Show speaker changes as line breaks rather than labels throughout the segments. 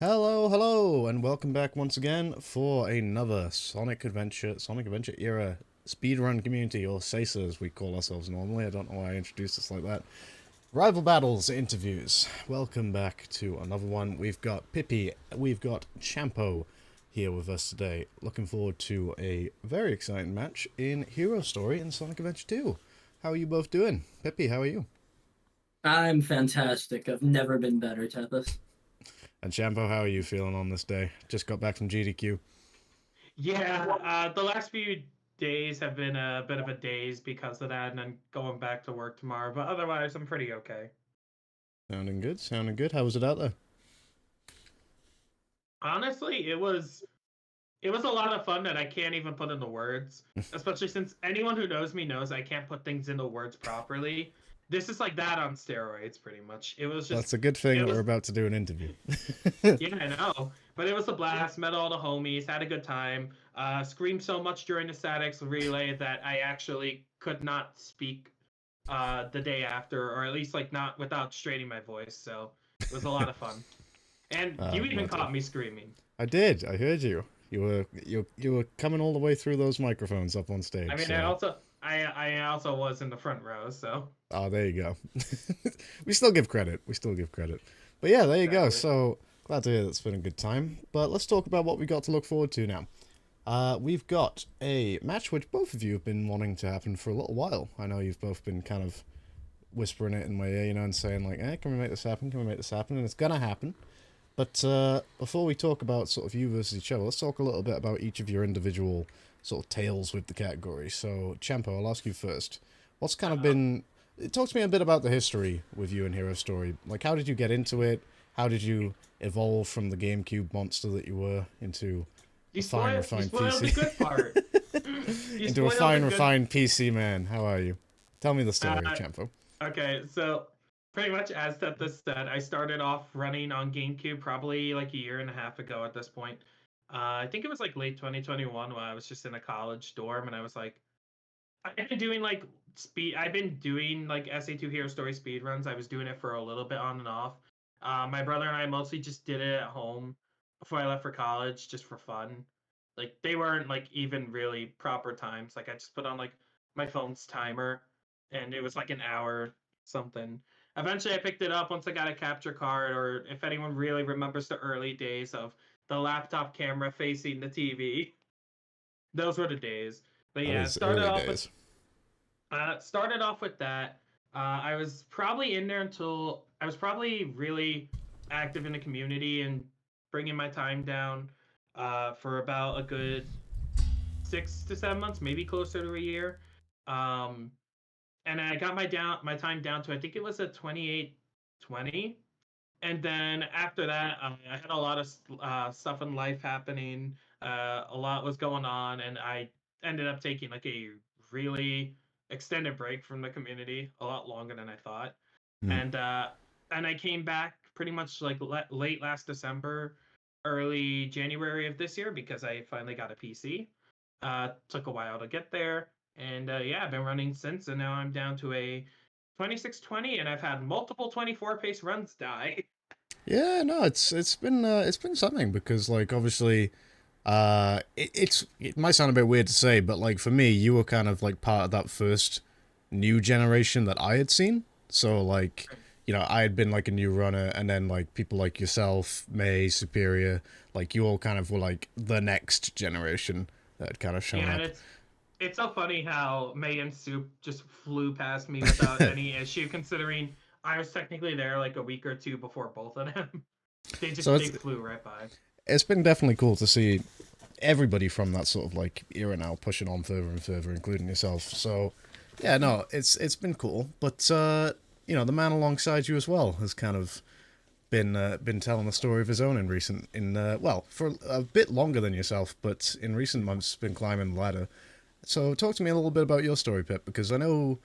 Hello, hello, and welcome back once again for another Sonic Adventure era speedrun community, or SASA as we call ourselves normally. I don't know why I introduced us like that. Rival Battles interviews. Welcome back to another one. We've got Pippy, we've got Champo here with us today. Looking forward to a very exciting match in Hero Story in Sonic Adventure 2. How are you both doing? Pippy, how are you?
I'm fantastic. I've never been better, Tethys.
And Champo, how are you feeling on this day? Just got back from GDQ.
Yeah, the last few days have been a bit of a daze because of that, and then going back to work tomorrow. But otherwise, I'm pretty okay.
Sounding good, sounding good. How was it out there?
Honestly, it was a lot of fun that I can't even put into words. Especially since anyone who knows me knows I can't put things into words properly. This is like that on steroids, pretty much. It was
Well,
just,
it's a good thing
it
that we're
was,
about to do an interview.
yeah, I know. But it was a blast. Met all the homies, had a good time. Screamed so much during the statics relay that I actually could not speak the day after, or at least like not without straining my voice. So it was a lot of fun. And you even
Glad to.
caught me screaming.
I did. I heard you. You were coming all the way through those microphones up on
I
stage.
mean,
So,
I also was in the front row, so
there you go. We still give credit. We still give credit. But yeah, there you go.
exactly.
So glad to hear that's been a good time. But let's talk about what we got to look forward to now. We've got a match which both of you have been wanting to happen for a little while. I know you've both been kind of whispering it in my ear, and saying like, can we make this happen? Can we make this happen? And it's gonna happen. But before we talk about sort of you versus each other, let's talk a little bit about each of your individual sort of tales with the category. So, Champo, I'll ask you first. What's kind of
Uh-oh.
been... Talk to me a bit about the history with you and Hero Story. Like, how did you get into it? How did you evolve from the GameCube monster that you were into a fine,
You
refined
spoiled the
PC?
good part. You
Into a
spoiled the
fine,
good.
refined PC man. How are you? Tell me the story,
Uh,
Champo.
okay, so pretty much as Tethys said, I started off running on GameCube probably like a year and a half ago at this point. I think it was like late 2021 when I was just in a college dorm, and I was like, I've been doing like speed. I've been doing like SA2 Hero Story speed runs. I was doing it for a little bit on and off. My brother and I mostly just did it at home before I left for college, just for fun. Like they weren't like even really proper times. Like I just put on like my phone's timer, and it was like an hour something. Eventually, I picked it up once I got a capture card, or if anyone really remembers the early days of the laptop camera facing the TV. Those were the days. But
That
yeah,
is early days.
started off with that. I was probably in there until I was probably really active in the community and bringing my time down for about a good 6 to 7 months, maybe closer to a year. Um, and I got my time down to I think it was a 2820. And then after that, I had a lot of stuff in life happening. A lot was going on, and I ended up taking like a really extended break from the community, a lot longer than I thought.
Hmm.
And I came back pretty much like late last December, early January of this year because I finally got a PC. Took a while to get there, and yeah, I've been running since, and now I'm down to a 2620, and I've had multiple 24 pace runs die.
Yeah, no, it's been something because like obviously it might sound a bit weird to say, but like for me, you were kind of like part of that first new generation that I had seen. So like, I had been like a new runner, and then like people like yourself, May, Superior, like you all kind of were like the next generation that had kind of shown
Yeah, and
up.
it's so funny how May and Soup just flew past me without any issue, considering I was technically there like a week or two before both of them.
So
They flew right by.
it's been definitely cool to see everybody from that sort of like era now pushing on further and further, including yourself. So yeah, no, it's been cool. But the man alongside you as well has kind of been telling the story of his own in recent well, for a bit longer than yourself, but in recent months been climbing the ladder. So talk to me a little bit about your story, Pip, because I know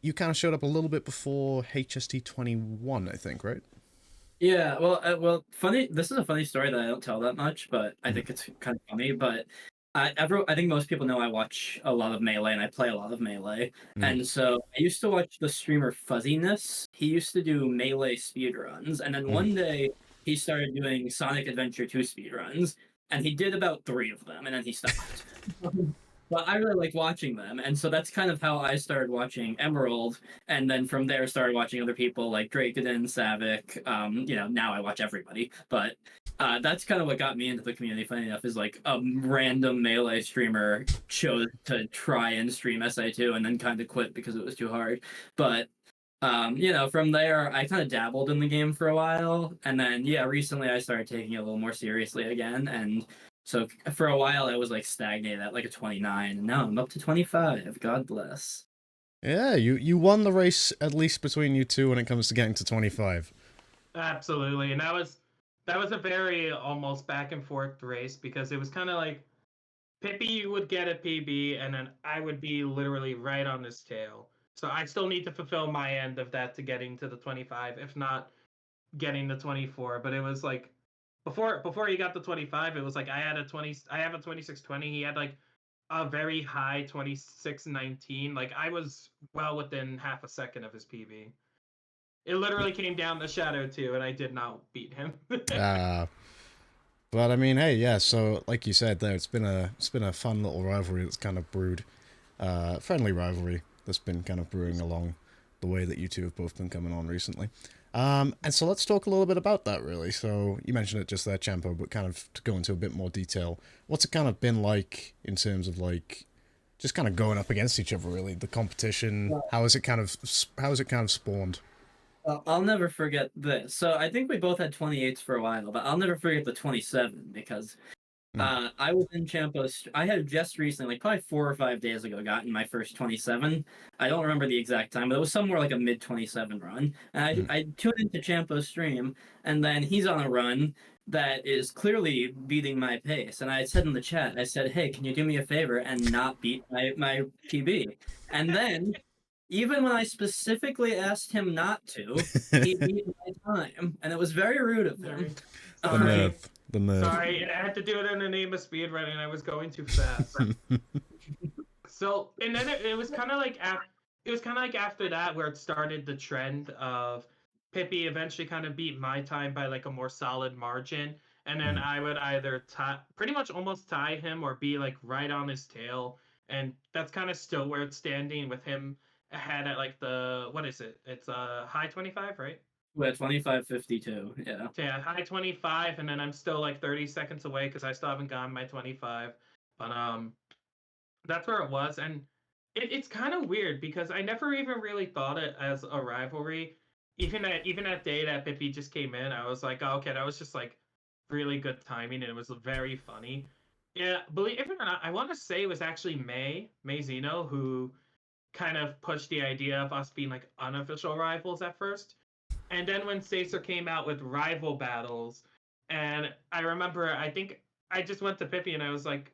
you kind of showed up a little bit before HST 21, I think, right?
Yeah, funny. This is a funny story that I don't tell that much, but I think it's kind of funny. But I think most people know I watch a lot of Melee and I play a lot of Melee.
Mm.
And so I used to watch the streamer Fuzziness. He used to do Melee speedruns, and then
Mm.
one day he started doing Sonic Adventure 2 speedruns, and he did about 3 of them, and then he stopped. But I really like watching them, and so that's kind of how I started watching Emerald, and then from there started watching other people like Drakaden, Savick. Now I watch everybody, but that's kind of what got me into the community. Funny enough, is like a random Melee streamer chose to try and stream SI2 and then kind of quit because it was too hard. But from there, I kind of dabbled in the game for a while, and then recently I started taking it a little more seriously again, and so for a while I was like stagnated at like a 29, and now I'm up to 25. God bless.
Yeah, you won the race at least between you two when it comes to getting to 25.
Absolutely, and that was a very almost back and forth race because it was kind of like Pippy would get a PB, and then I would be literally right on his tail. So I still need to fulfill my end of that to getting to the 25, if not getting the 24. But it was like before he got the 25, it was like I have a 2620. He had like a very high 2619. Like I was well within half a second of his PB. It literally came down to Shadow 2, and I did not beat him.
But I mean, hey, yeah. So like you said, there, it's been a fun little rivalry that's kind of brewed, friendly rivalry that's been kind of brewing along the way that you two have both been coming on recently. And so let's talk a little bit about that, really. So you mentioned it just there, Champo, but kind of to go into a bit more detail, what's it kind of been like in terms of like just kind of going up against each other, really? The competition, how has it kind of spawned?
I'll never forget this. So I think we both had 28s for a while, but I'll never forget the 27 because I was in Champo's. I had just recently, like probably 4 or 5 days ago, gotten my first 27. I don't remember the exact time, but it was somewhere like a mid 27 run. And I tuned into Champo's stream, and then he's on a run that is clearly beating my pace. And I said in the chat, I said, "Hey, can you do me a favor and not beat my PB?" And then, even when I specifically asked him not to, he beat my time, and it was very rude of him.
The nerve. The nerve.
Sorry, I had to do it in the name of speedrunning. I was going too fast. So, and then it was kind of like after that where it started the trend of Pippy eventually kind of beat my time by like a more solid margin, and then I would either pretty much almost tie him or be like right on his tail, and that's kind of still where it's standing with him ahead at like the what is it? It's high 25, right?
Yeah, 25:52. Yeah.
So yeah, high 25, and then I'm still like 30 seconds away because I still haven't gotten my 25. But that's where it was, and it's kind of weird because I never even really thought it as a rivalry. Even that day that Pippy just came in, I was like, oh, okay, that was just like really good timing, and it was very funny. Yeah, believe it or not, I want to say it was actually May Zeno who kind of pushed the idea of us being like unofficial rivals at first. And then when Sacer came out with rival battles, and I remember, I think I just went to Pippy and I was like,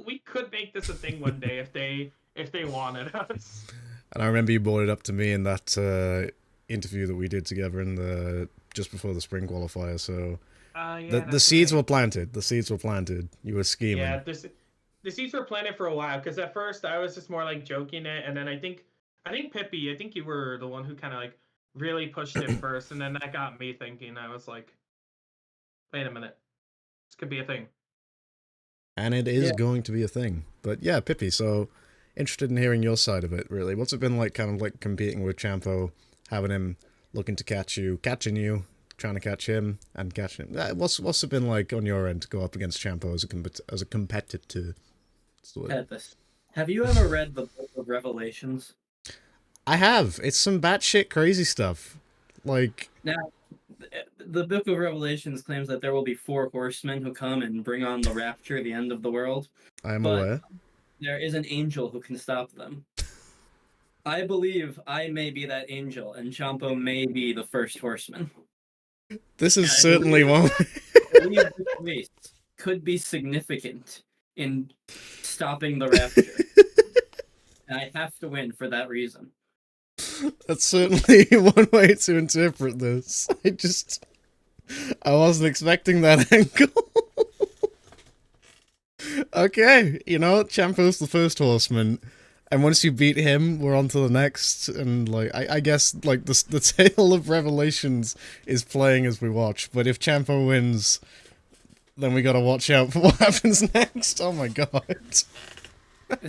we could make this a thing one day if they wanted us.
And I remember you brought it up to me in that interview that we did together in the just before the spring qualifier. So the seeds were planted. The seeds were planted. You were scheming.
Yeah, the seeds were planted for a while because at first I was just more like joking it, and then I think Pippy, I think you were the one who kind of like really pushed it first, and then that got me thinking. I was like, wait a minute, this could be a thing.
And it is going to be a thing. But yeah, Pippy, so interested in hearing your side of it, really. What's it been like kind of like competing with Champo, having him looking to catching you, trying to catch him, and catching him? What's it been like on your end to go up against Champo as a competitor?
Have you ever read the Book of Revelations?
I have. It's some batshit crazy stuff. Like,
now, the Book of Revelations claims that there will be 4 horsemen who come and bring on the rapture, the end of the world.
I am aware.
There is an angel who can stop them. I believe I may be that angel, and Champo may be the first horseman.
This is certainly one.
I believe this race could be significant in stopping the rapture. And I have to win for that reason.
That's certainly one way to interpret this. I wasn't expecting that angle. Okay, Champo's the first horseman. And once you beat him, we're on to the next. And like, I guess like the tale of revelations is playing as we watch. But if Champo wins, then we gotta watch out for what happens next. Oh my god!
It's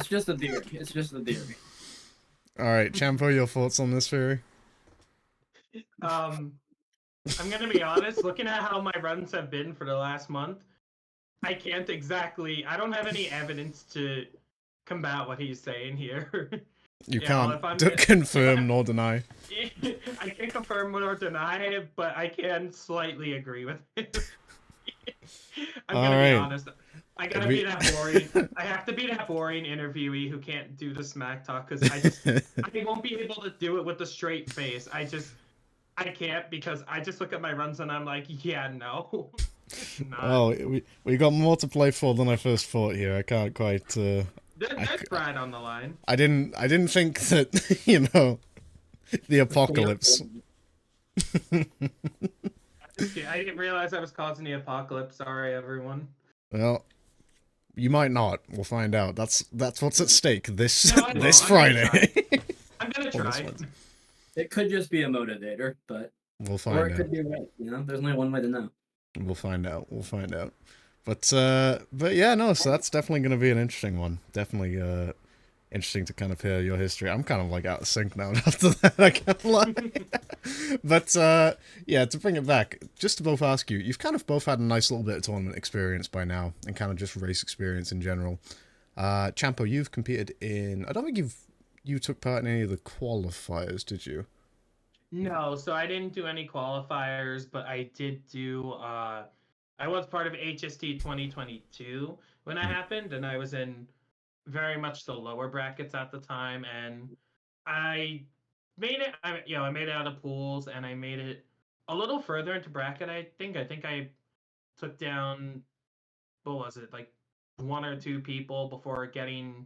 just a theory. It's just a theory.
All right, Champo, your thoughts on this theory?
I'm gonna be honest. Looking at how my runs have been for the last month, I can't exactly. I don't have any evidence to combat what he's saying here.
You
know,
can't
if I'm-
confirm
if
nor deny.
I can't confirm or deny it, but I can slightly agree with it. I'm gonna be honest. I gotta be that boring. I have to be that boring interviewee who can't do the smack talk because I won't be able to do it with a straight face. I can't because I just look at my runs and I'm like, yeah, no.
Oh, we got more to play for than I first thought here. I can't quite.
There's pride on the line.
I didn't think that the apocalypse.
I didn't realize I was causing the apocalypse. Sorry, everyone.
Well, you might not. We'll find out. That's what's at stake this this
I'm
Friday.
I'm gonna try.
It could just be a motivator, but
we'll find
or
out.
it could be right. There's only one way to know.
We'll find out. We'll find out. But yeah, no. So that's definitely going to be an interesting one. Definitely interesting to kind of hear your history. I'm kind of like out of sync now after that. I can't lie. But yeah, to bring it back, just to both ask you, you've kind of both had a nice little bit of tournament experience by now, and kind of just race experience in general. Champo, you've competed in. I don't think you took part in any of the qualifiers, did you?
No, so I didn't do any qualifiers, but I did do. I was part of HST 2022 when that happened, and I was in very much the lower brackets at the time, and I made it. I made it out of pools, and I made it a little further into bracket. I think I took down. What was it, like one or two people before getting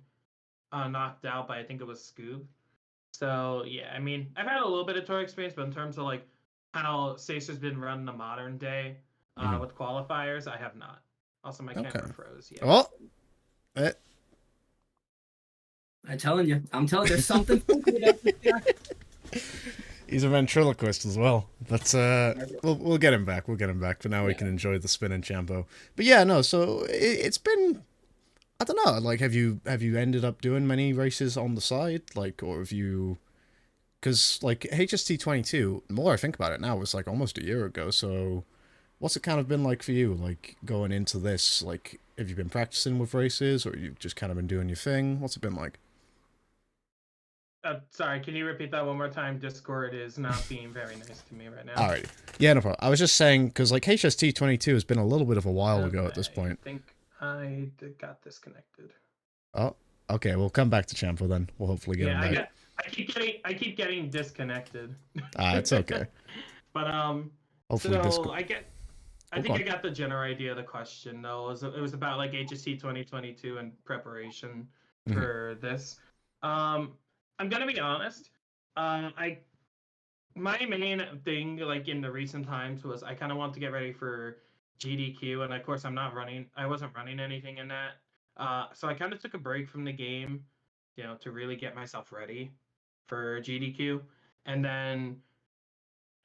knocked out by, I think it was Scoob. So yeah, I mean, I've had a little bit of tour experience, but in terms of like how Sacer's been run in the modern day with qualifiers, I have not. Also, my camera froze. Yeah.
Oh.
I'm telling you, there's something.
He's a ventriloquist as well, but we'll get him back. We'll get him back. For now, we can enjoy the spin and Champo. But yeah, no. So it's been. I don't know. Like, have you ended up doing many races on the side, like, or have you? Because like HST 22, the more I think about it now, was like almost a year ago. So, what's it kind of been like for you? Like going into this, like, have you been practicing with races, or you just kind of been doing your thing? What's it been like?
Sorry, can you repeat that one more time? Discord is not being very nice to me right now.
Alrighty. Yeah, no problem. I was just saying, because like HST 22 has been a little bit of a while ago at this point.
I think I got disconnected.
Oh, okay. We'll come back to Champo then. We'll hopefully get him back.
I keep getting disconnected.
It's okay.
But
Hopefully
I think I got the general idea of the question though. It was about like HST 2022 and preparation for this. I'm gonna be honest. My main thing, like in the recent times, was I kind of want to get ready for GDQ, and of course I wasn't running anything in that. So I kind of took a break from the game, to really get myself ready for GDQ. And then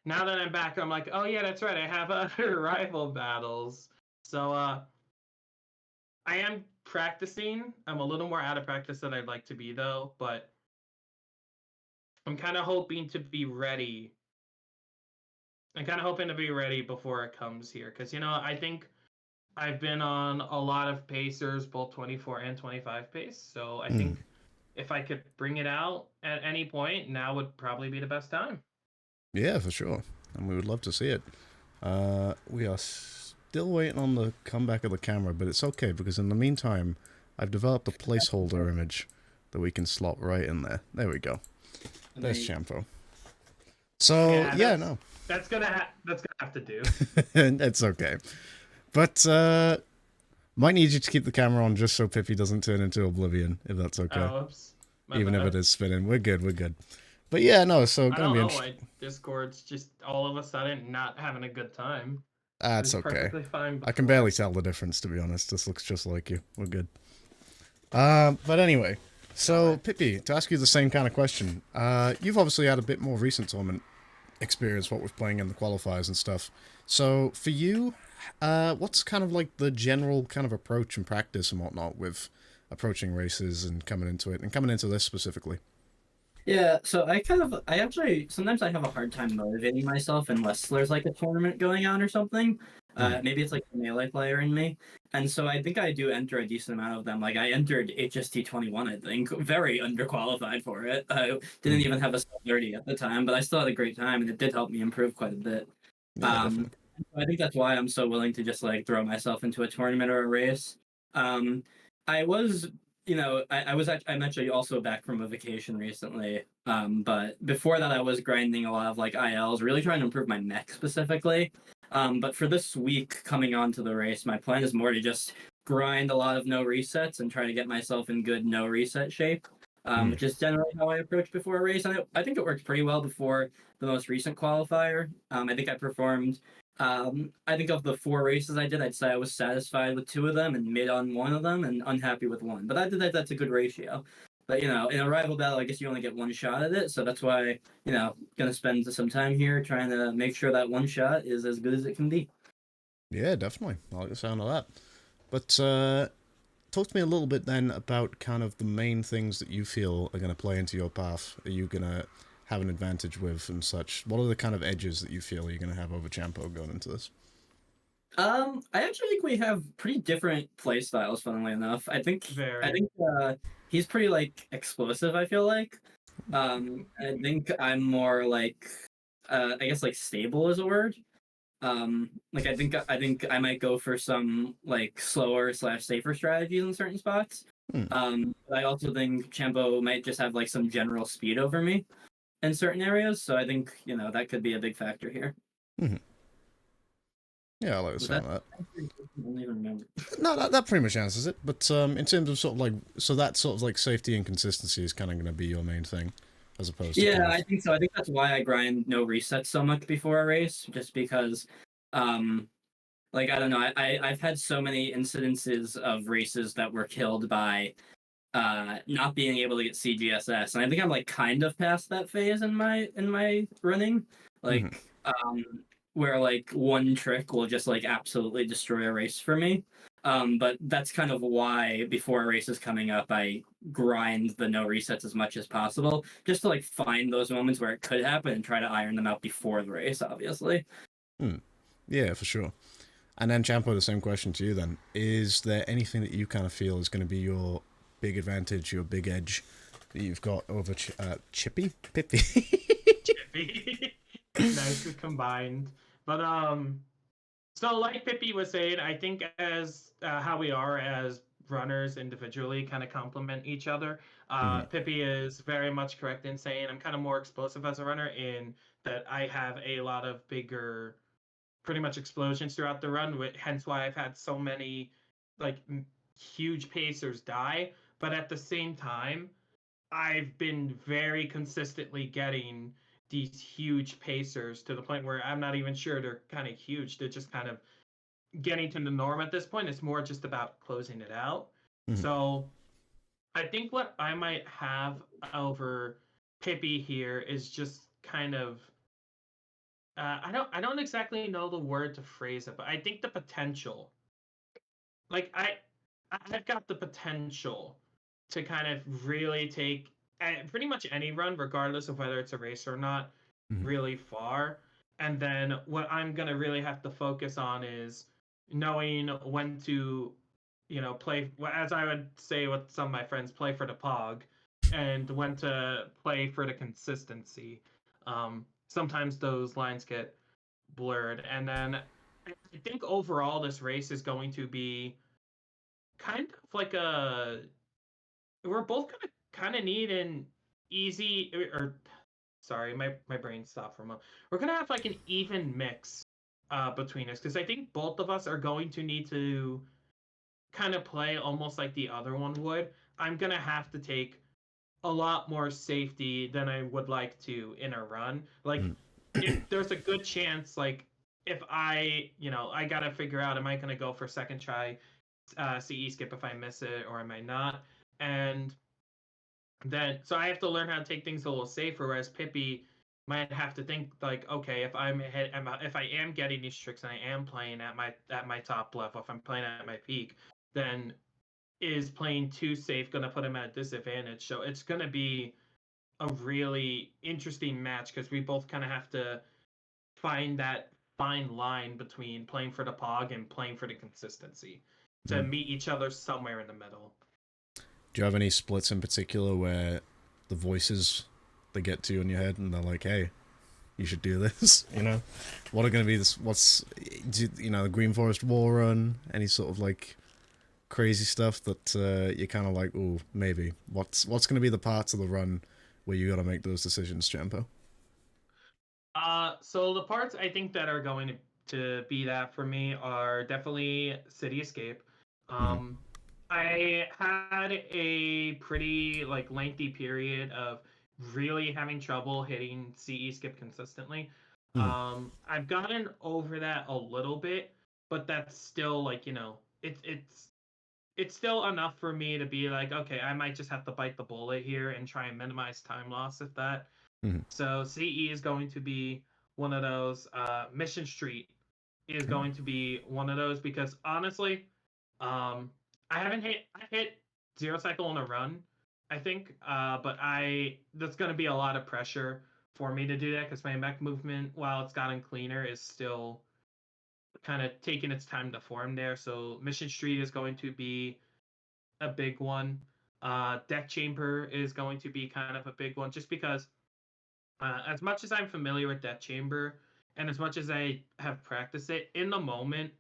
now that I'm back, I'm like, oh yeah, that's right, I have other rival battles. So I am practicing. I'm a little more out of practice than I'd like to be though, but I'm kind of hoping to be ready. I'm kind of hoping to be ready before it comes here, because I think I've been on a lot of pacers, both 24 and 25 pace. So I think if I could bring it out at any point, now would probably be the best time.
Yeah, for sure, and we would love to see it. We are still waiting on the comeback of the camera, but it's okay because in the meantime, I've developed a placeholder image that we can slot right in there. There we go. There's Champo. So no,
that's gonna have to do.
It's okay, but might need you to keep the camera on just so Pippy doesn't turn into oblivion, if that's okay.
Oh, oops.
Even if it is spinning, we're good. But yeah, no. So
I don't know why Discord's just all of a sudden not having a good time.
It's okay.
Perfectly fine.
I can barely tell the difference, to be honest. This looks just like you. We're good. But anyway, So, Pippy, to ask you the same kind of question, you've obviously had a bit more recent tournament experience, what with playing in the qualifiers and stuff. So, for you, what's kind of like the general kind of approach and practice and whatnot with approaching races and coming into it, and coming into this specifically?
Yeah, so I actually sometimes I have a hard time motivating myself unless there's like a tournament going on or something.
Mm.
Maybe it's like the melee player in me, and so I think I do enter a decent amount of them. Like I entered HST 21, I think, very underqualified for it. I didn't
Mm.
even have a sub 30 at the time, but I still had a great time, and it did help me improve quite a bit.
Yeah,
Um,
definitely.
I think that's why I'm so willing to just like throw myself into a tournament or a race. Um, I was I was I'm actually also back from a vacation recently. But before that, I was grinding a lot of like ILs, really trying to improve my mech specifically. But for this week coming on to the race, my plan is more to just grind a lot of no resets and try to get myself in good no reset shape.
Mm.
Which is generally how I approach before a race. And I think it worked pretty well before the most recent qualifier. I think I performed I think of the four races I did, I'd say I was satisfied with two of them and mid on one of them and unhappy with one. But I did that's a good ratio. But in a rival battle, I guess you only get one shot at it, so that's why gonna spend some time here trying to make sure that one shot is as good as it can be.
Yeah, definitely. I like the sound of that. But talk to me a little bit then about kind of the main things that you feel are going to play into your path. Are you going to have an advantage with and such? What are the kind of edges that you feel you're going to have over Champo going into this?
I actually think we have pretty different play styles, funnily enough. I
Very.
think he's pretty like explosive, I feel like. I think I'm more like I guess like stable is a word. Like I think I might go for some like slower slash safer strategies in certain spots.
Hmm.
But I also think Champo might just have like some general speed over me in certain areas, so I think that could be a big factor here.
Mm-hmm. Yeah, I like the
Was
sound
that?
of that.
I don't even remember.
No, that pretty much answers it. But in terms of sort of like, so that sort of like safety and consistency is kind of going to be your main thing, as opposed to kind
Yeah,
of.
I think so. I think that's why I grind no resets so much before a race, just because, um, like I don't know, I've had so many incidences of races that were killed by not being able to get CGSS, and I think I'm like kind of past that phase in my running,
Mm-hmm.
like where like one trick will just like absolutely destroy a race for me. But that's kind of why before a race is coming up, I grind the no resets as much as possible, just to like find those moments where it could happen and try to iron them out before the race, obviously.
Hmm. Yeah, for sure. And then Champo, the same question to you then. Is there anything that you kind of feel is going to be your big advantage, your big edge that you've got over Chippy? Pippy?
Chippy. Nicely combined. But so like Pippy was saying, I think as how we are as runners individually kind of complement each other.
Mm-hmm.
Pippy is very much correct in saying I'm kind of more explosive as a runner in that I have a lot of bigger pretty much explosions throughout the run, hence why I've had so many like huge pacers die. But at the same time, I've been very consistently getting these huge pacers to the point where I'm not even sure they're kind of huge. They're just kind of getting to the norm at this point. It's more just about closing it out.
Mm-hmm.
So I think what I might have over Pippi here is just kind of I don't exactly know the word to phrase it, but I think the potential. Like I've got the potential to kind of really take pretty much any run, regardless of whether it's a race or not,
Mm-hmm.
really far. And then what I'm gonna really have to focus on is knowing when to, play. As I would say with some of my friends, play for the pog, and when to play for the consistency. Sometimes those lines get blurred. And then I think overall this race is going to be kind of like a we're both gonna kind of need an easy or sorry, my brain stopped for a moment. We're gonna have like an even mix between us because I think both of us are going to need to kind of play almost like the other one would. I'm gonna have to take a lot more safety than I would like to in a run. Like there's a good chance like if I gotta figure out am I gonna go for second try CE skip if I miss it or am I not? And then so I have to learn how to take things a little safer. Whereas Pippy might have to think like, okay, if if I am getting these tricks and I am playing at my top level, if I'm playing at my peak, then is playing too safe going to put him at a disadvantage? So it's going to be a really interesting match because we both kind of have to find that fine line between playing for the pog and playing for the consistency to meet each other somewhere in the middle.
Do you have any splits in particular where the voices, they get to you in your head and they're like, hey, you should do this, you know? What are going to be this, the Green Forest Wall Run, any sort of like crazy stuff that you're kind of like, ooh, maybe. What's going to be the parts of the run where you got to make those decisions, Champo?
So the parts I think that are going to be that for me are definitely City Escape. I had a pretty like lengthy period of really having trouble hitting CE skip consistently. I've gotten over that a little bit, but that's still like, it's still enough for me to be like, okay, I might just have to bite the bullet here and try and minimize time loss if that. So CE is going to be one of those. Mission Street is going to be one of those because honestly, I hit zero cycle in a run, I think, but that's going to be a lot of pressure for me to do that because my mech movement, while it's gotten cleaner, is still kind of taking its time to form there. So Mission Street is going to be a big one. Deck Chamber is going to be kind of a big one just because as much as I'm familiar with Death Chamber and as much as I have practiced it in the moment,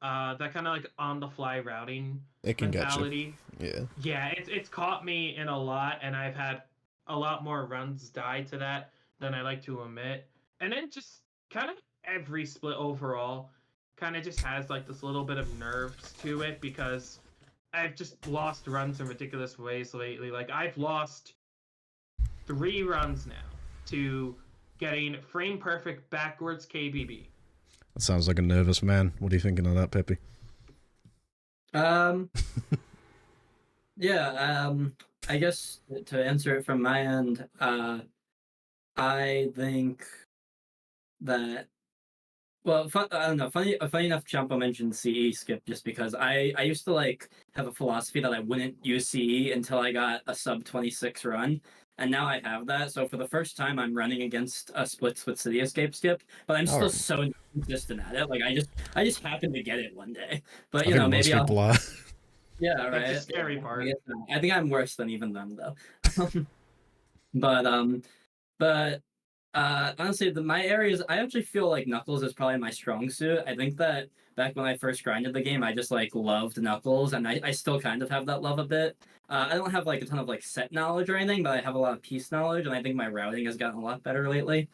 that kind of like on the fly routing
It can
mentality.
get you.
Yeah, it's caught me in a lot, and I've had a lot more runs die to that than I like to admit. And then just kind of every split overall kind of just has like this little bit of nerves to it because I've just lost runs in ridiculous ways lately. Like I've lost 3 runs now to getting frame perfect backwards KBB.
That sounds like a nervous man. What are you thinking of that, Pippy?
Yeah, I guess to answer it from my end, I think that well, I don't know. Funny enough, Champo mentioned CE skip just because I used to like have a philosophy that I wouldn't use CE until I got a sub 26 run, and now I have that. So for the first time, I'm running against a splits with City Escape skip, but I'm still so consistent at it. Like I just happened to get it one day, but
I think most people are.
Yeah, right.
That's the scary part.
I think I'm worse than even them though. but honestly, my areas, I actually feel like Knuckles is probably my strong suit. I think that back when I first grinded the game, I just like loved Knuckles, and I still kind of have that love a bit. I don't have like a ton of like set knowledge or anything, but I have a lot of piece knowledge, and I think my routing has gotten a lot better lately.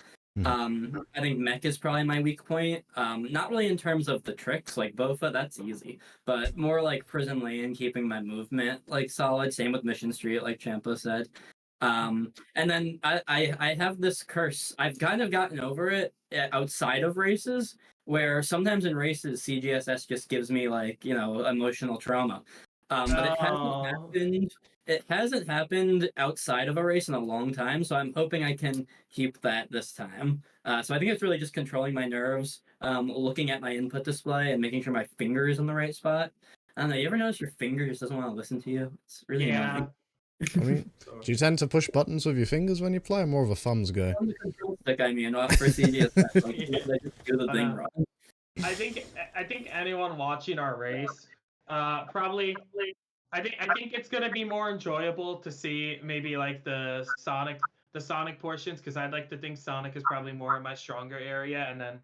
I think mech is probably my weak point. Not really in terms of the tricks, like Bofa, that's easy, but more like prison lane, keeping my movement like solid. Same with Mission Street, like Champo said. And then I have this curse. I've kind of gotten over it outside of races, where sometimes in races CGSS just gives me like emotional trauma. But it hasn't happened. It hasn't happened outside of a race in a long time, so I'm hoping I can keep that this time. So I think it's really just controlling my nerves, looking at my input display, and making sure my finger is in the right spot. I don't know. You ever notice your finger just doesn't want to listen to you? It's really annoying.
I mean, do you tend to push buttons with your fingers when you play? I'm more of a thumbs guy.
On the control stick, I mean, off for CGSS. Like, I just do the thing wrong.
I think anyone watching our race, probably. I think it's gonna be more enjoyable to see maybe like the Sonic portions because I'd like to think Sonic is probably more in my stronger area, and then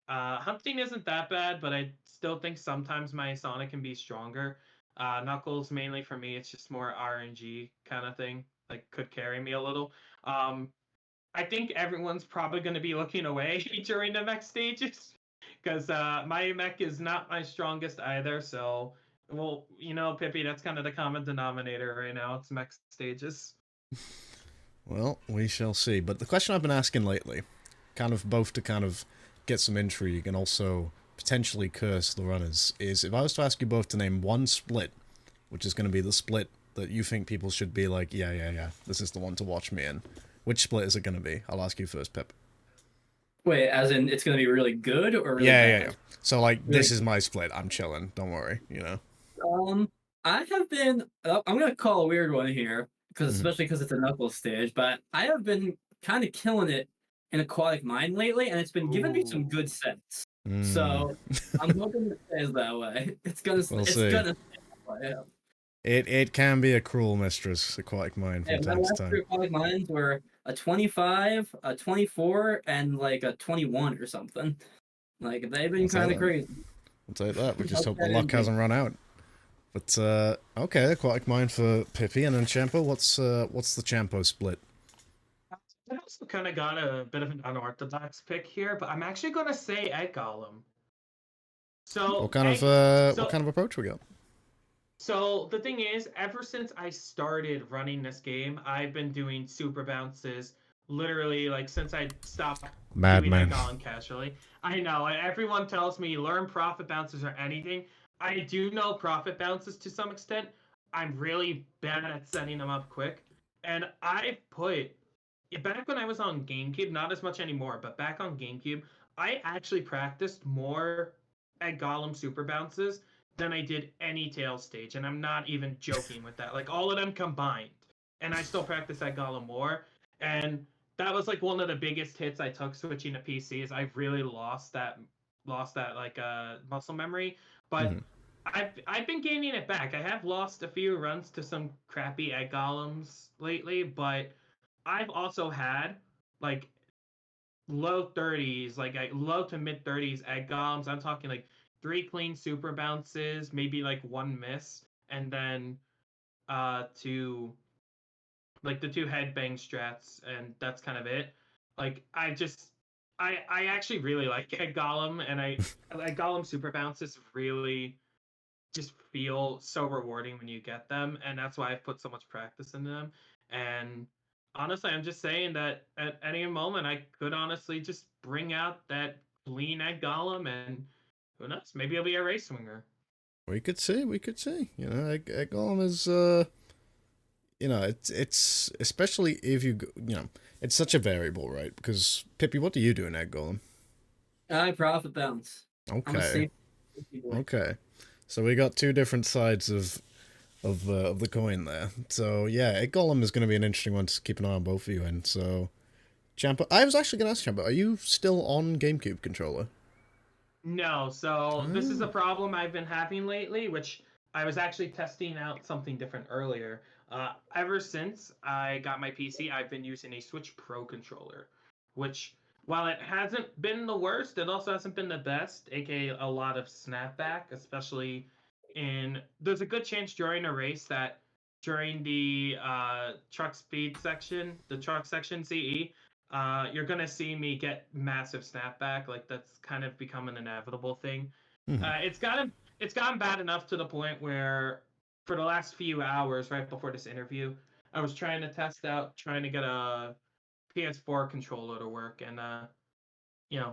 hunting isn't that bad, but I still think sometimes my Sonic can be stronger. Knuckles mainly for me, it's just more RNG kind of thing. Like could carry me a little. I think everyone's probably going to be looking away during the mech stages because my mech is not my strongest either. So, well, Pippy, that's kind of the common denominator right now. It's mech stages.
Well, we shall see. But the question I've been asking lately, kind of both to kind of get some intrigue and also potentially curse the runners, is if I was to ask you both to name one split, which is going to be the split that you think people should be like, yeah, this is the one to watch me in? Which split is it going to be? I'll ask you first, Pip.
Wait, as in it's gonna be really good or really
Yeah.
bad?
So like,
Really
this is my split. I'm chilling. Don't worry. You know.
I have been. I'm gonna call a weird one here, because
Mhm.
especially because it's a knuckles stage. But I have been kind of killing it in aquatic mine lately, and it's been giving me some good
Ooh.
sets.
Mm,
So I'm hoping it stays that way.
we'll
It's
see.
gonna stay that way. Yeah.
It can be a cruel mistress, aquatic mind,
Hey,
from
my
time to
last
time.
three aquatic mines were a 25, a 24, and like a 21 or something. Like they've
I'll
been
take
kind of
that.
crazy.
I'll take that. We just
Hope
hope the
that
luck
didn't be.
hasn't run out. But okay, aquatic mind for Pippy, and then Champo. What's the Champo split?
I also kind of got a bit of an unorthodox pick here, but I'm actually going to say Egg Golem. So
What
so
kind of approach we got?
so the thing is, ever since I started running this game, I've been doing super bounces. Literally, like since I stopped doing Egg
Madman.
Golem casually. I know, and everyone tells me learn profit bounces or anything. I do know profit bounces to some extent. I'm really bad at setting them up quick, and I've put back when I was on GameCube, not as much anymore, but back on GameCube, I actually practiced more at Golem Super Bounces than I did any Tails stage, and I'm not even joking with that. Like all of them combined, and I still practice at Golem more, and that was like one of the biggest hits I took switching to PCs. I really lost that like muscle memory, but
Mhm.
I've been gaining it back. I have lost a few runs to some crappy egg golems lately, but I've also had like low 30s, like low to mid 30s egg golems. I'm talking like 3 clean super bounces, maybe like 1 miss, and then two like the 2 headbang strats, and that's kind of it. Like I actually really like egg golem, and I like golem super bounces really just feel so rewarding when you get them, and that's why I've put so much practice into them. And honestly, I'm just saying that at any moment I could honestly just bring out that clean egg golem, and who knows, maybe I'll be a race swinger.
We could see. We could see. You know, Golem is you know, it's especially if you know, it's such a variable, right? Because Pippy, what do you do in Egg Golem?
I profit bounce. I'm a
Okay,
safe boy.
okay. So we got two different sides of the coin there. So yeah, Egg Golem is going to be an interesting one to keep an eye on both of you in. So Champa, I was actually going to ask Champa, are you still on GameCube controller?
No, so this is a
Oh,
problem I've been having lately, which I was actually testing out something different earlier. Ever since I got my PC, I've been using a Switch Pro controller, which, while it hasn't been the worst, it also hasn't been the best, aka a lot of snapback, especially in. There's a good chance during a race that during the truck speed section, the truck section CE, you're gonna see me get massive snapback. Like that's kind of become an inevitable thing.
hmm.
It's gotten bad enough to the point where for the last few hours right before this interview, I was trying to test out trying to get a PS4 controller to work, and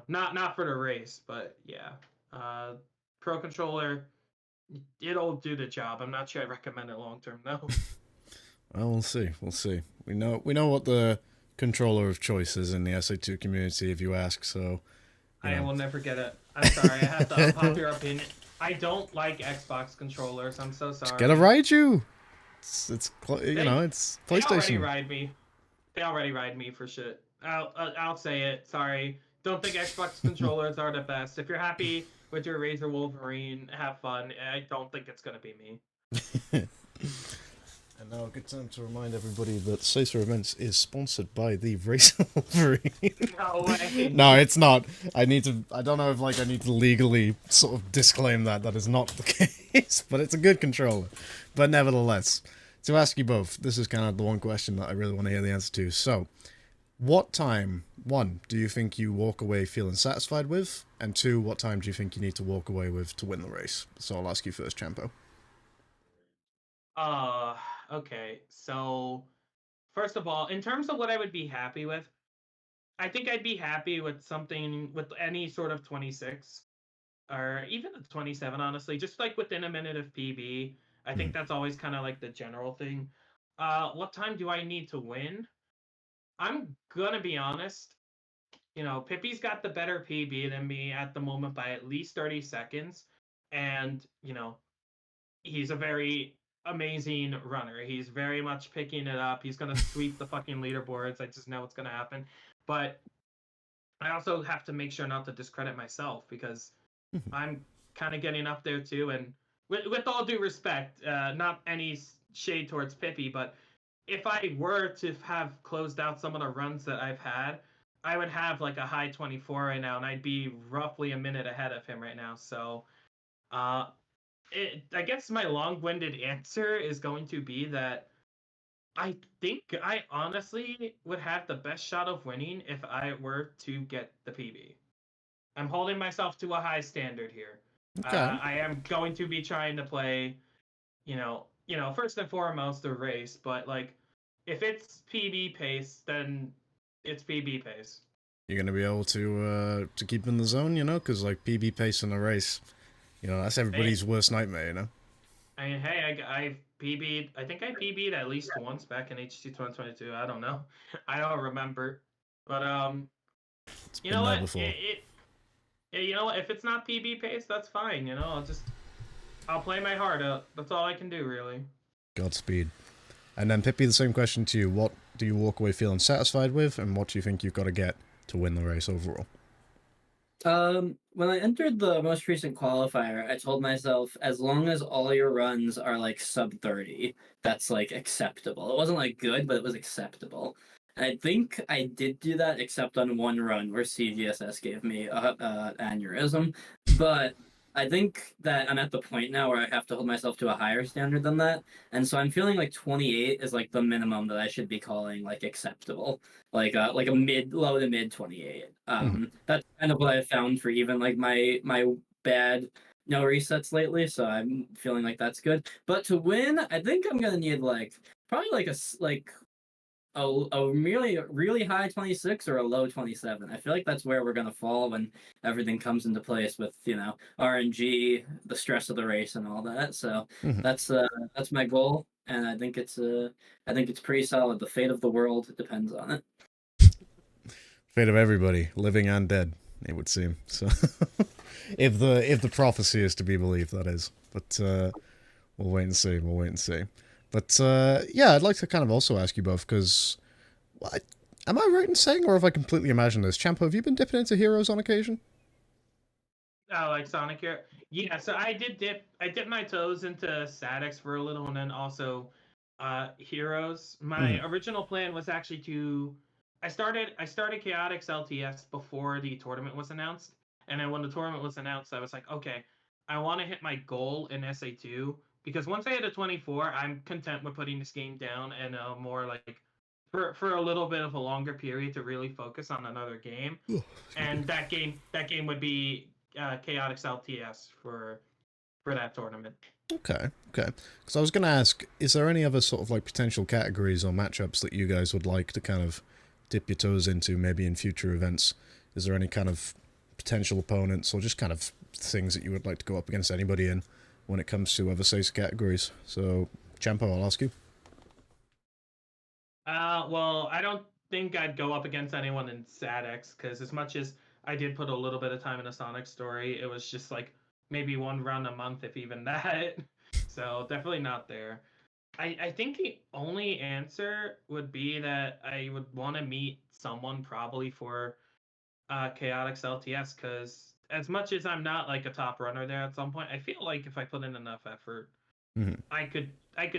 not for the race, but yeah, uh, Pro controller, it'll do the job. I'm not sure I recommend it long term though.
Well, we'll see. We'll see. We know what the controller of choice is in the SA2 community, if you ask. So you
I
know.
will never get it. I'm sorry. I have the unpopular opinion. I don't like Xbox controllers. I'm so
Just get a
sorry.
Raiju. You know,
They
it's
they already
PlayStation.
ride me. They already ride me for shit. I'll say it. Sorry. Don't think Xbox controllers are the best. If you're happy with your Razer Wolverine, have fun. I don't think it's gonna be me.
And now a good time to remind everybody that Sacer Events is sponsored by the Race Wolverine.
No way.
No, it's not. I don't know if I need to legally sort of disclaim that is not the case, but it's a good controller. But nevertheless, to ask you both, this is kind of the one question that I really want to hear the answer to. So, what time, one, do you think you walk away feeling satisfied with? And two, what time do you think you need to walk away with to win the race? So I'll ask you first, Champo.
Uh, okay. So first of all, in terms of what I would be happy with, I think I'd be happy with something with any sort of 26. Or even a 27, honestly, just like within a minute of PB. I think that's always kind of like the general thing. What time do I need to win? I'm gonna be honest. Pippy's got the better PB than me at the moment by at least 30 seconds. And, he's a very amazing runner. He's very much picking it up. He's going to sweep the fucking leaderboards. I just know what's going to happen. But I also have to make sure not to discredit myself because I'm kind of getting up there too. And with all due respect, not any shade towards Pippy, but if I were to have closed out some of the runs that I've had, I would have like a high 24 right now, and I'd be roughly a minute ahead of him right now. So, I guess my long-winded answer is going to be that I think I honestly would have the best shot of winning if I were to get the PB. I'm holding myself to a high standard here.
Okay.
I am going to be trying to play, first and foremost the race, but like if it's PB pace, then it's PB pace.
You're gonna be able to keep in the zone, because like PB pace in a race, that's everybody's worst nightmare.
I've PB'd. I think I PB'd at least once back in HT 2022. I don't know. I don't remember. But
It's
you
been
know
there
what?
before.
You know what? If it's not PB pace, that's fine. I'll play my heart out. That's all I can do, really.
Godspeed. And then Pippy, the same question to you. What do you walk away feeling satisfied with, and what do you think you've got to get to win the race overall?
When I entered the most recent qualifier, I told myself as long as all your runs are like sub 30, that's like acceptable. It wasn't like good, but it was acceptable. And I think I did do that except on one run where CGSS gave me a aneurysm. But I think that I'm at the point now where I have to hold myself to a higher standard than that. And so I'm feeling like 28 is like the minimum that I should be calling like acceptable, like a low to mid 28. That's kind of what I found for even like my bad no resets lately. So I'm feeling like that's good. But to win, I think I'm gonna need like probably like a really high 26 or a low 27. I feel like that's where we're gonna fall when everything comes into place with RNG, the stress of the race, and all that. So that's my goal, and I think it's pretty solid. The fate of the world depends on it.
Fate of everybody, living and dead, it would seem. So, if the prophecy is to be believed, that is. But we'll wait and see. We'll wait and see. But yeah, I'd like to kind of also ask you both because, am I right in saying, or have I completely imagined this? Champo, have you been dipping into heroes on occasion?
Oh, like Sonic here. Yeah, so I dipped my toes into Sadix for a little, and then also Heroes. My original plan was actually I started Chaotix LTS before the tournament was announced, and then when the tournament was announced, I was like, okay, I want to hit my goal in SA2 because once I hit a 24, I'm content with putting this game down and more like for a little bit of a longer period to really focus on another game, and that game would be Chaotix LTS for that tournament.
Okay. Because I was going to ask, is there any other sort of like potential categories or matchups that you guys would like to kind of dip your toes into, maybe in future events? Is there any kind of potential opponents or just kind of things that you would like to go up against anybody in when it comes to other SACE categories? So, Champo, I'll ask you.
Well, I don't think I'd go up against anyone in SADX because as much as I did put a little bit of time in a Sonic story, it was just like maybe one run a month, if even that. So definitely not there. I think the only answer would be that I would want to meet someone probably for Chaotix LTS because as much as I'm not like a top runner there at some point, I feel like if I put in enough effort, I could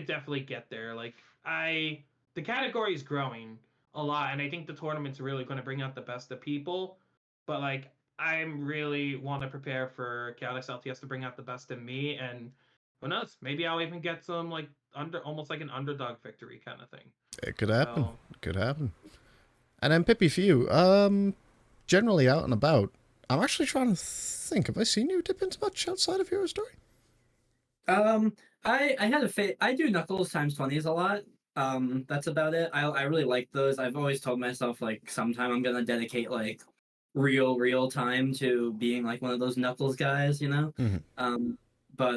definitely get there. Like the category is growing a lot, and I think the tournament's really going to bring out the best of people. But like I'm really want to prepare for Chaotix LTS to bring out the best in me, and who knows? Maybe I'll even get some like almost like an underdog victory kind of thing.
It could happen.
So,
It could happen. And then Pippy, for you, generally out and about, I'm actually trying to think. Have I seen you dip into much outside of Hero Story?
I had I do Knuckles times 20s a lot. That's about it. I really like those. I've always told myself like sometime I'm gonna dedicate like real time to being like one of those Knuckles guys, you know.
Mm-hmm.
But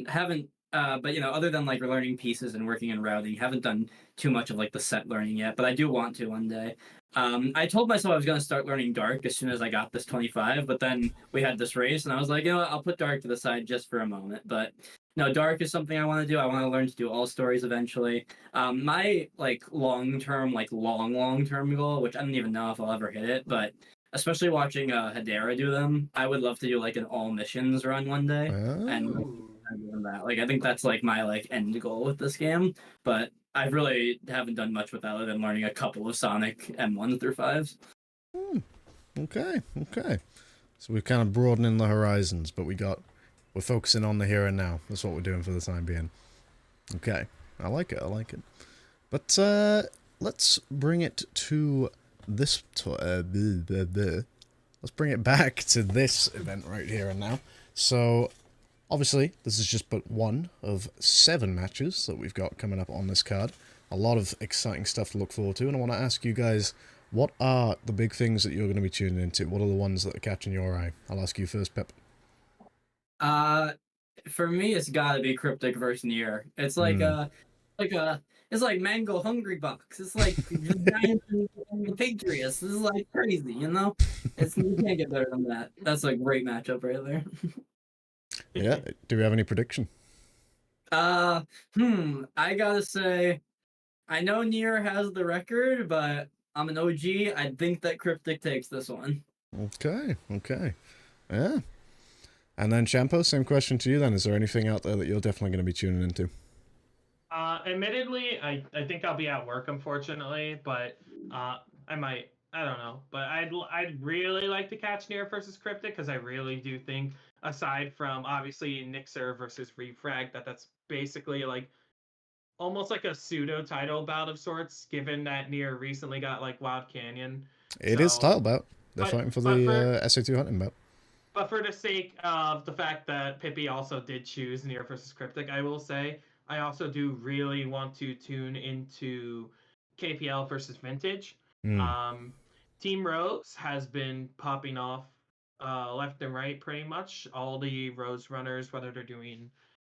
haven't But other than like learning pieces and working in routing, haven't done too much of like the set learning yet. But I do want to one day. I told myself I was gonna start learning Dark as soon as I got this 25, but then we had this race, and I was like, I'll put Dark to the side just for a moment. But no, Dark is something I want to do. I want to learn to do all stories eventually. My like long term, like long term goal, which I don't even know if I'll ever hit it, but especially watching Hedera do them, I would love to do like an all missions run one day, and like,
Ooh.
doing that. Like I think that's like my like end goal with this game, but I really haven't done much with that other than learning a couple of Sonic M1s through 5s.
Okay, okay. So we're kind of broadening the horizons, but we're focusing on the here and now. That's what we're doing for the time being. Okay, I like it. I like it. But let's bring it to this. Let's bring it back to this event right here and now. So, obviously, this is just but one of 7 matches that we've got coming up on this card. A lot of exciting stuff to look forward to, and I want to ask you guys, what are the big things that you're going to be tuning into? What are the ones that are catching your eye? I'll ask you first, Pip.
For me, it's got to be Cryptic versus Nier. It's like a it's like Mango Hungry Bucks. It's like the Giants and the Patriots. This is like crazy, It's you can't get better than that. That's a great matchup right there.
Yeah, do we have any prediction?
I gotta say, I know Nier has the record, but I'm an OG. I think that Cryptic takes this one.
Okay, okay. Yeah. And then, Champo, same question to you then. Is there anything out there that you're definitely going to be tuning into?
Admittedly, I think I'll be at work, unfortunately, but I might. I don't know, but I'd really like to catch Nier versus Cryptic because I really do think, aside from obviously Nixer versus Refrag, that's basically like almost like a pseudo title bout of sorts, given that Nier recently got like Wild Canyon.
It is
So,
title bout. They're fighting for
but
the SA2 hunting bout.
but for the sake of the fact that Pippy also did choose Nier versus Cryptic, I will say I also do really want to tune into KPL versus Vintage.
Mm.
Team Rose has been popping off left and right pretty much. All the Rose runners, whether they're doing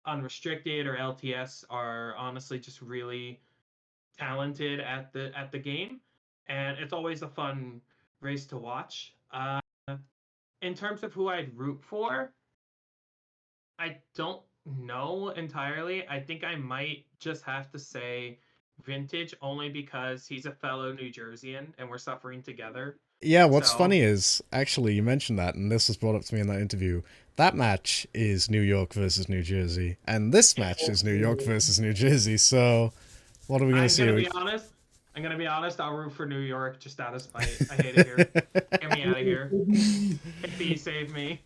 unrestricted or LTS, are honestly just really talented at the game, and it's always a fun race to watch. In terms of who I'd root for, I don't know entirely. I think I might just have to say Vintage only because he's a fellow New Jerseyan and we're suffering together.
Yeah, what's
So
funny is, actually, you mentioned that, and this was brought up to me in that interview. That match is New York versus New Jersey, and this match is New York versus New Jersey, so what are we going to see?
I'm gonna be honest. I'll root for New York just out of spite. I hate it here. Get me out of here. Pippy, save me.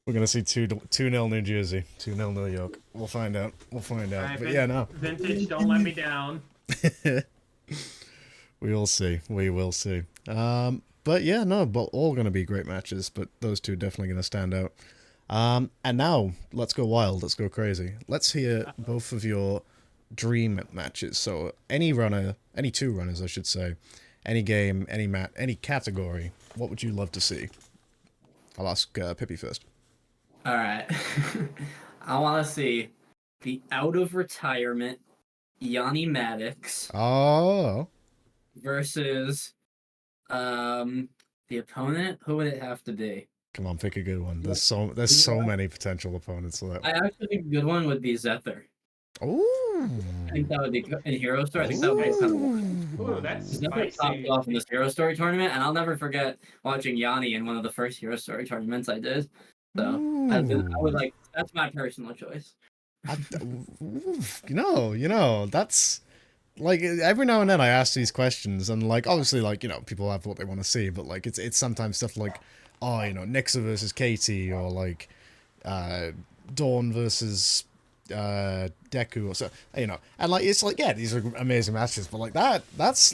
We're going to see 2-0 New Jersey, 2-0 New York. We'll find out. We'll find out.
Right,
But yeah, no.
Vintage, don't let me down.
We will see. We will see. But yeah, no, but all going to be great matches, but those two definitely going to stand out. And now, let's go wild, let's go crazy. Let's hear both of your dream matches. So, any runner, any 2 runners, I should say, any game, any any category, what would you love to see? I'll ask Pippy first.
All right. I want to see the out of retirement Yanni Maddox
Oh.
versus the opponent. Who would it have to be?
Come on, pick a good one. There's so many potential opponents for that.
I actually think a good one would be Zephyr.
Ooh.
I think that would be good in Hero Story. I think that would be kind of
Ooh, that's
Zephyr topped
spicy.
off in this Hero Story tournament, and I'll never forget watching Yanni in one of the first Hero Story tournaments I did. So I would like that's my personal choice.
That's like every now and then I ask these questions, and like obviously like people have what they want to see, but like it's sometimes stuff like Nixa versus Katie, or like Dawn versus Deku, or so and like it's like, yeah, these are amazing matches, but like that's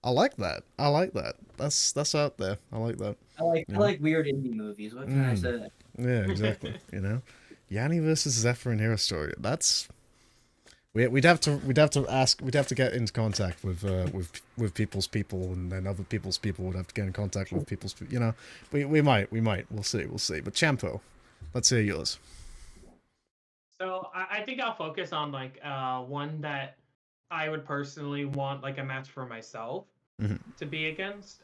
I like that. That's out there. I like that.
I like weird indie movies. What can I say?
Yeah, exactly. Yanni versus Zephyr in Hero Story. That's we'd have to get into contact with people's people, and then other people's people would have to get in contact with people's. We might. We'll see. But Champo, let's hear yours.
So I think I'll focus on like one that I would personally want like a match for myself
Mhm.
to be against.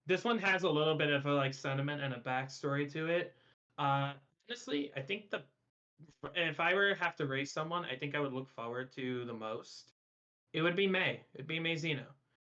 This one has a little bit of a like sentiment and a backstory to it. Uh, Honestly, I think the if I were to have to race someone, I think I would look forward to the most. It would be May. It'd be May Zeno.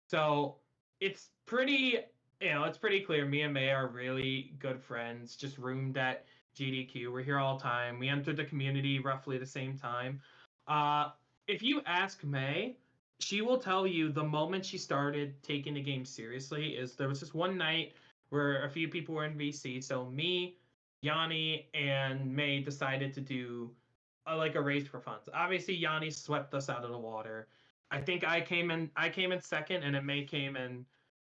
So it's pretty, it's pretty clear. Me and May are really good friends. Just roomed at GDQ. We're here all the time. We entered the community roughly the same time. Uh, if you ask May, she will tell you the moment she started taking the game seriously is there was this one night where a few people were in VC. So me, Yanni, and May decided to do like a race for funds. Obviously, Yanni swept us out of the water. I think I came in second and May came in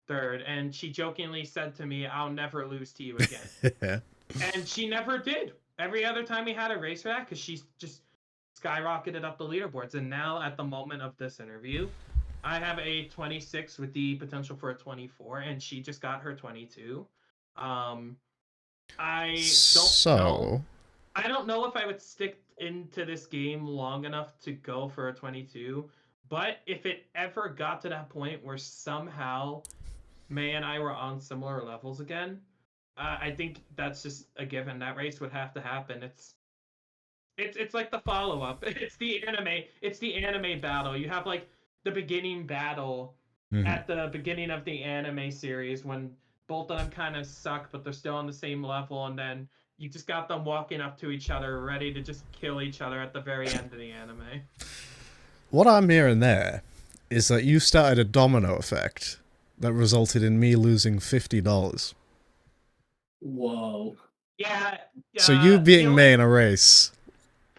third. And she jokingly said to me, "I'll never lose to you again." And she never did. Every other time we had a race for that, because she's just skyrocketed up the leaderboards. And now at the moment of this interview, I have a 26 with the potential for a 24, and she just got her 22. Um, I don't know.
So,
I don't know if I would stick into this game long enough to go for a 22, but if it ever got to that point where somehow May and I were on similar levels again, I think that's just a given. That race would have to happen. It's like the follow up. It's the anime. It's the anime battle. You have like the beginning battle
mhm.
at the beginning of the anime series when both of them kind of suck, but they're still on the same level, and then you just got them walking up to each other, ready to just kill each other at the very end of the anime.
What I'm hearing there is that you started a domino effect that resulted in me losing $50.
Whoa.
Yeah,
So you
the
beating May
only
in a race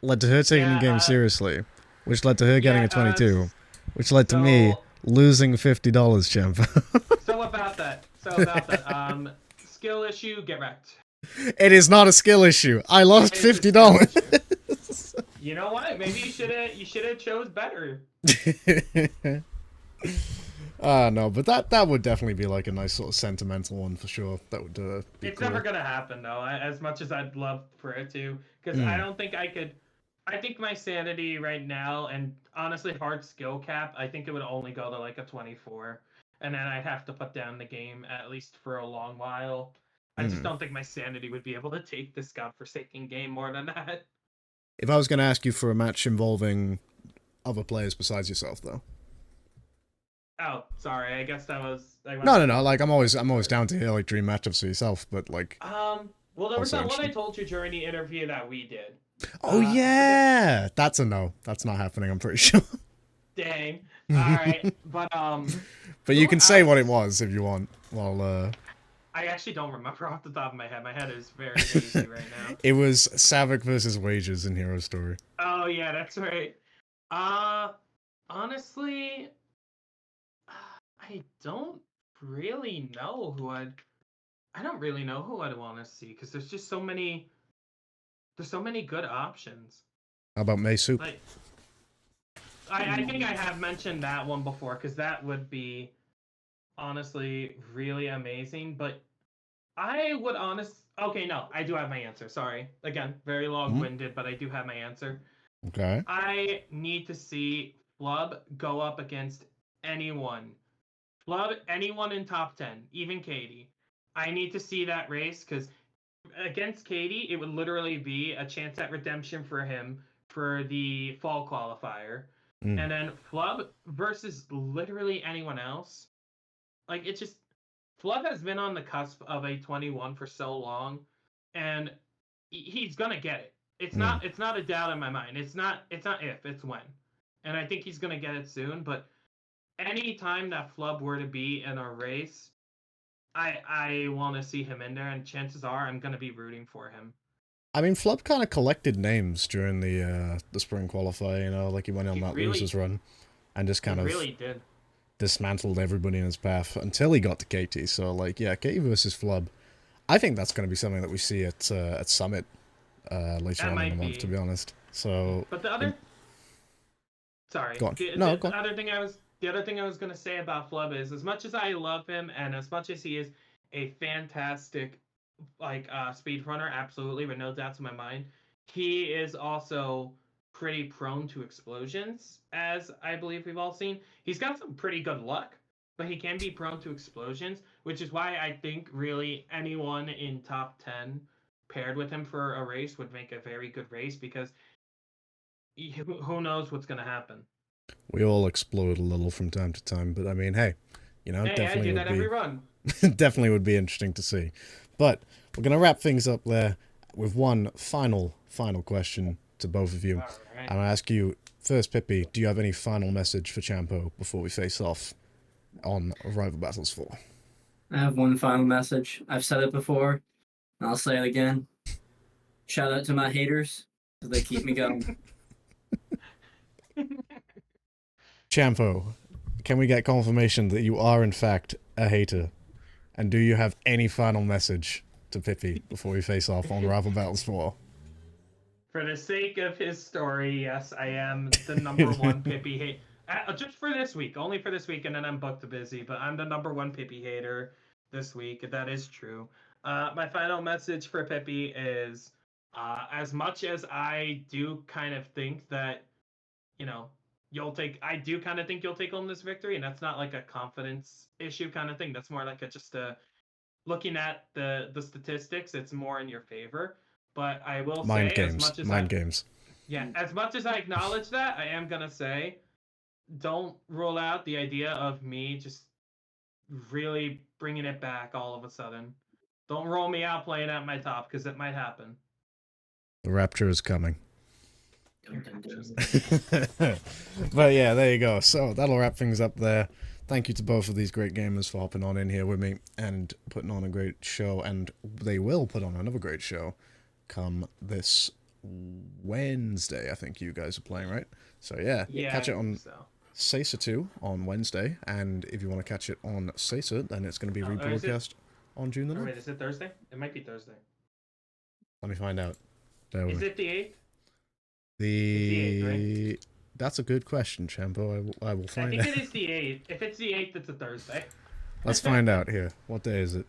led to her taking the
yeah
game seriously, which led to her getting
yeah
a 22, which led to me
so
losing $50, Champo.
so about that skill issue, get wrecked.
It is not a skill issue. I lost
It's a skill
$50.
issue. You know what? Maybe you should have chose better.
No, but that would definitely be like a nice sort of sentimental one for sure. That would be
It's
cool.
never gonna happen though. As much as I'd love for it to, because I
Mm.
don't think I could. I think my sanity right now, and honestly, hard skill cap, I think it would only go to like a 24, and then I'd have to put down the game at least for a long while. I just
Mm.
don't think my sanity would be able to take this godforsaken game more than that.
If I was going to ask you for a match involving other players besides yourself, though.
Oh, sorry. I guess that was. I went
No, no,
the
no.
wrong
Like I'm always
word.
down to hear like dream matchups for yourself, but like
Well, there was
also
that one I
interested.
told you during the interview that we did.
Oh
I forget.
yeah, that's a no. That's not happening. I'm pretty sure.
Dang. All right, but
But you
who
can say what it
else?
was if you want. Well,
I actually don't remember off the top of my head. My head is very hazy right now.
it was Savik versus Wages in Hero Story.
Oh yeah, that's right. Uh Honestly, I don't really know who I'd. I don't really know who I'd want to see because there's just so many. There's so many good options.
How about May Soup?
Like I think I have mentioned that one before because that would be honestly really amazing. But I would Okay, no, I do have my answer. Sorry. Again, very
Hmm?
long-winded, but I do have my answer.
Okay.
I need to see Flub go up against anyone. Flub, anyone in top 10, even Katie. I need to see that race because against Katie, it would literally be a chance at redemption for him for the fall qualifier.
Mm.
And then Flub versus literally anyone else. Like, it's just Flood has been on the cusp of a 21 for so long, and he's gonna get it. It's
Mm.
not. It's not a doubt in my mind. It's not. It's not if. It's when. And I think he's gonna get it soon. But any time that Flub were to be in a race, I want to see him in there, and chances are I'm gonna be rooting for him.
I mean, Flub kind of collected names during the spring qualifier. You know, like he went on
He
that
really.
losers run and just
He
kind of
really did.
dismantled everybody in his path until he got to Katie. So like, yeah, Katie versus Flub. I think that's going to be something that we see at Summit later
That
on in the
might
month. To
be.
be honest, so
But the
it,
other. Sorry.
go on.
The,
No,
the,
go on.
the other thing I was. The other thing I was gonna say about Flub is, as much as I love him, and as much as he is a fantastic like speed runner, absolutely, with no doubts in my mind. he is also pretty prone to explosions, as I believe we've all seen. He's got some pretty good luck, but he can be prone to explosions, which is why I think really anyone in top 10 paired with him for a race would make a very good race, because who knows what's going to happen.
We all explode a little from time to time, but I mean, hey, you know,
Hey, I
definitely
do
would
that
be
every run.
definitely would be interesting to see. But we're gonna wrap things up there with one final question to both of you.
All right.
I'm gonna ask you first, Pippy. Do you have any final message for Champo before we face off on Rival Battles 4?
I have one final message. I've said it before, and I'll say it again. Shout out to my haters, because they keep me going.
Champo, can we get confirmation that you are in fact a hater? And do you have any final message to Pippy before we face off on Rival Battles 4?
For the sake of his story, yes, I am the number one Pippy hate. Just for this week, only for this week, and then I'm booked busy. But I'm the number one Pippy hater this week. That is true. My final message for Pippy is, as much as I do kind of think that, you know, I do kind of think you'll take home this victory, and that's not like a confidence issue kind of thing. That's more like just a looking at the statistics. It's more in your favor. But I will
Mind
say,
games. Mind games.
yeah, as much as I acknowledge that, I am gonna say, don't rule out the idea of me just really bringing it back all of a sudden. Don't roll me out playing at my top, because it might happen.
The rapture is coming.
Dun, dun, dun.
But yeah, there you go. So that'll wrap things up there. Thank you to both of these great gamers for hopping on in here with me and putting on a great show. And they will put on another great show come this Wednesday. I think you guys are playing, right? So yeah, catch it on Sacer 2 on Wednesday. And if you want to catch it on Sacer, then it's going to be rebroadcast on June the 9th.
Wait, is it Thursday? It might be Thursday.
Let me find out.
Is it the 8th?
The
8th, right?
That's a good question, Champo. I will find out.
I think it is the 8th. If it's the 8th, it's a Thursday.
Let's find out here. What day is it?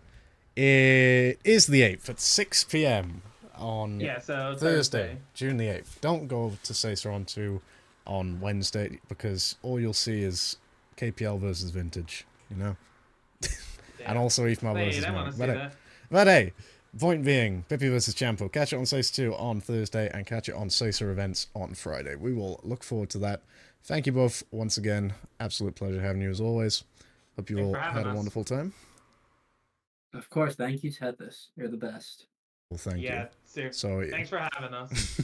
It is the 8th at 6 p.m. on Thursday, June the 8th. Don't go to Sacer on 2 on Wednesday, because all you'll see is KPL versus Vintage, you know? And also ETHMA versus Merrick. But hey, point being, Pippy versus Champo. Catch it on Sacer 2 on Thursday and catch it on Sacer events on Friday. We will look forward to that. Thank you both once again. Absolute pleasure having you as always. Hope you all had a wonderful time.
Of course, thank you, Tethys. You're the best.
Well, thank you.
Yeah, seriously. Thanks for having us.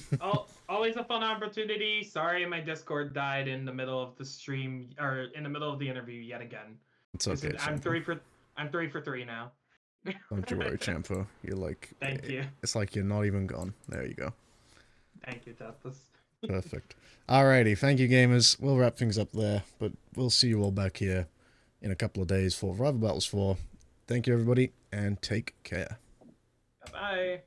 Always a fun opportunity. Sorry my Discord died in the middle of the stream, or in the middle of the interview yet again.
It's okay.
I'm 3 for 3 now.
Don't you worry, Champo. You're like,
thank you.
It's like you're not even gone. There you go.
Thank you, Tethys.
Perfect. Alrighty, thank you, gamers. We'll wrap things up there, but we'll see you all back here in a couple of days for Rival Battles 4. Thank you, everybody, and take care.
Bye-bye.